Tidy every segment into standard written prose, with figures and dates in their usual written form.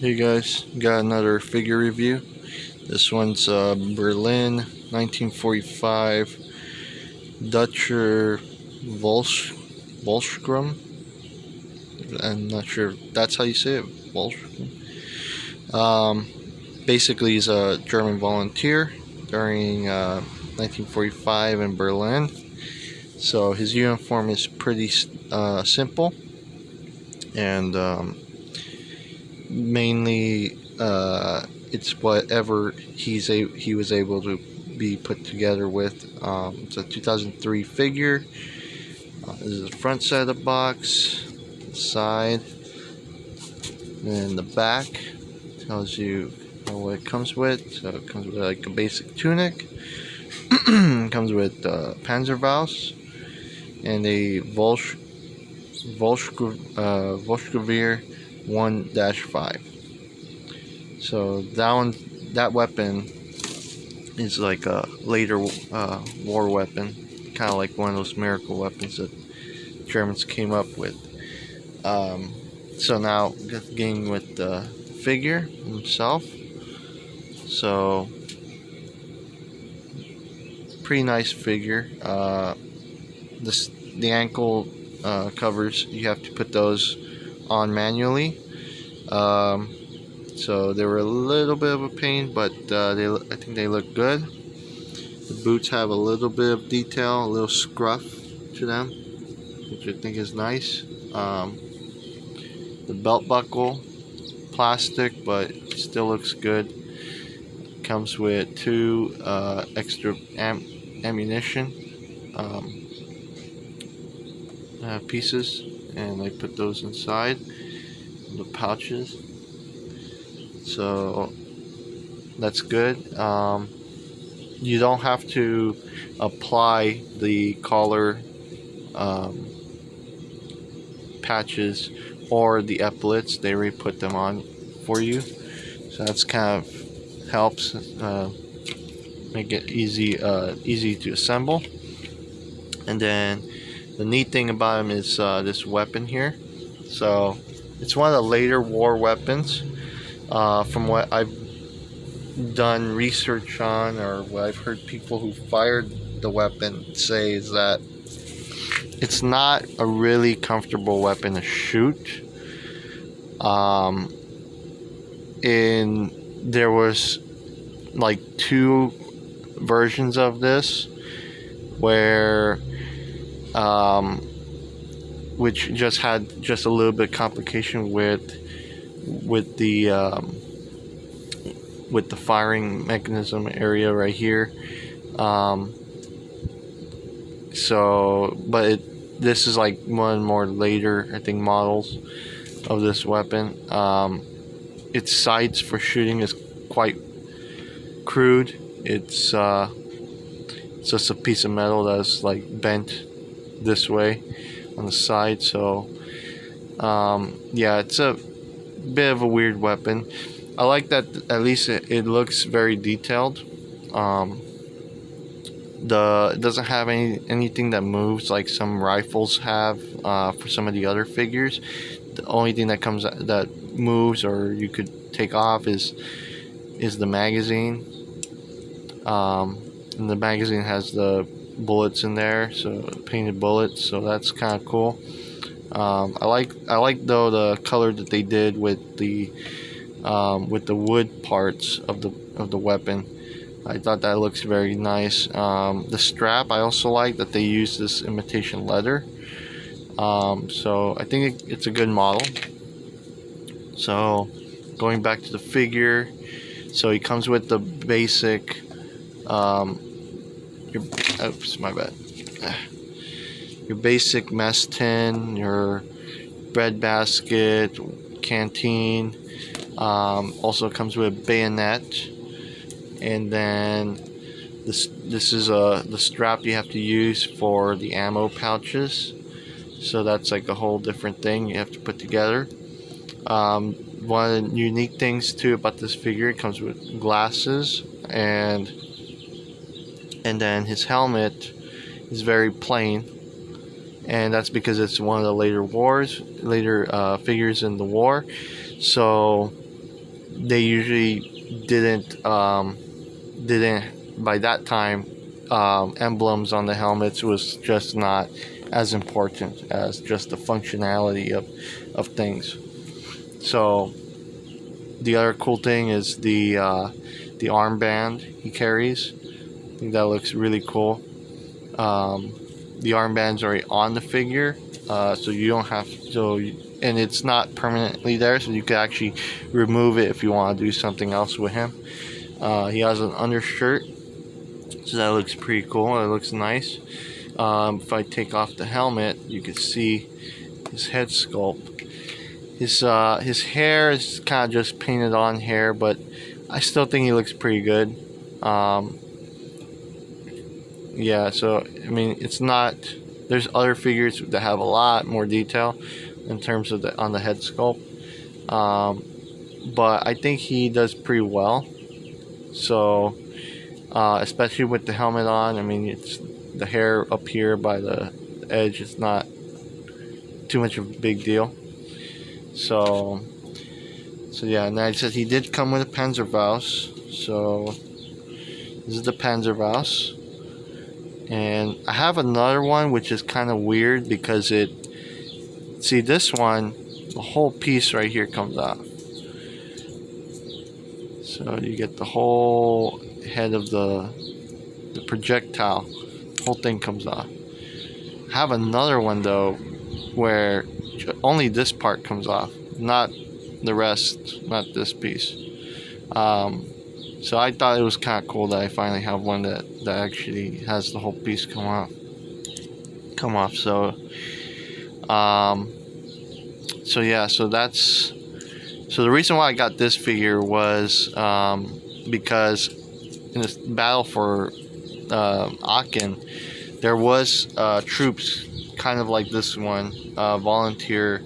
Hey guys, got another figure review. This one's Berlin 1945 Dutcher Volksturm. I'm not sure if that's how you say it. Volksturm. Basically, he's a German volunteer during 1945 in Berlin. So his uniform is pretty simple, and mainly it's whatever he was able to be put together with. It's a 2003 figure. This is the front side of the box, the side, and the back tells you what it comes with. So it comes with like a basic tunic. It comes with Panzerfaust and a Volksturmmann 1-5. So that weapon is like a later war weapon, kind of like one of those miracle weapons that Germans came up with. So now getting with the figure himself. So pretty nice figure. The ankle covers, you have to put those on manually. So they were a little bit of a pain, but I think they look good. The boots have a little bit of detail, a little scruff to them, which I think is nice. The belt buckle, plastic, but it still looks good. Comes with two extra ammunition pieces, and I put those inside the pouches. So that's good. You don't have to apply the collar patches or the epaulets. They already put them on for you, so that's kind of helps make it easy to assemble. And then the neat thing about him is this weapon here. So it's one of the later war weapons. From what I've done research on, or what I've heard people who fired the weapon say, is that it's not a really comfortable weapon to shoot. There was like two versions of this, where which just had just a little bit complication with the firing mechanism area right here. This is like one more later, I think, models of this weapon. Its sights for shooting is quite crude. It's just a piece of metal that's like bent this way on the side. So yeah, it's a bit of a weird weapon. I like that at least it looks very detailed. It doesn't have anything that moves like some rifles have for some of the other figures. The only thing that moves, or you could take off, is the magazine. And the magazine has the bullets in there, so painted bullets. So that's kind of cool. I like though the color that they did with the wood parts of the weapon. I thought that looks very nice. The strap, I also like that they use this imitation leather. So I think it's a good model. So going back to the figure, so he comes with the basic oops, my bad. Your basic mess tin, your bread basket, canteen. Also comes with a bayonet, and then this is the strap you have to use for the ammo pouches. So that's like a whole different thing you have to put together. One of the unique things too about this figure, it comes with glasses, and then his helmet is very plain, and that's because it's one of the later figures in the war. So they usually didn't by that time. Emblems on the helmets was just not as important as just the functionality of things. So the other cool thing is the armband he carries. I think that looks really cool. The armband's already on the figure, so you don't have to. And it's not permanently there, so you can actually remove it if you want to do something else with him. He has an undershirt, so that looks pretty cool. It looks nice. If I take off the helmet, you can see his head sculpt. His hair is kind of just painted on hair, but I still think he looks pretty good. Yeah, so I mean, it's not. There's other figures that have a lot more detail in terms of on the head sculpt, but I think he does pretty well. So, especially with the helmet on, I mean, it's the hair up here by the edge. It's not too much of a big deal. So yeah, and I said he did come with a Panzerfaust. So this is the Panzerfaust. And I have another one which is kind of weird because see this one, the whole piece right here comes off. So you get the whole head of the projectile, the whole thing comes off. I have another one though where only this part comes off, not the rest, not this piece. So I thought it was kind of cool that I finally have one that actually has the whole piece come off. So yeah, so the reason why I got this figure was because in this battle for Aachen, there was troops kind of like this one, volunteer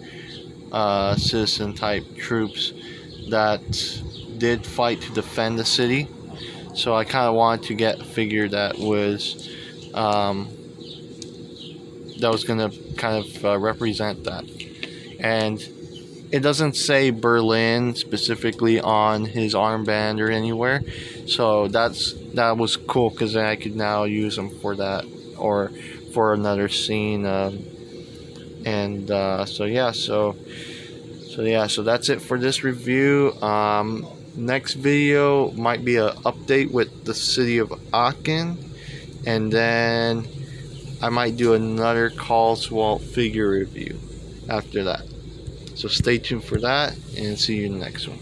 citizen type troops that did fight to defend the city. So I kind of wanted to get a figure that was gonna kind of represent that. And it doesn't say Berlin specifically on his armband or anywhere, so that was cool because then I could now use them for that or for another scene. So that's it for this review. Next video might be an update with the city of Aachen, and then I might do another Carlswald figure review after that. So stay tuned for that, and see you in the next one.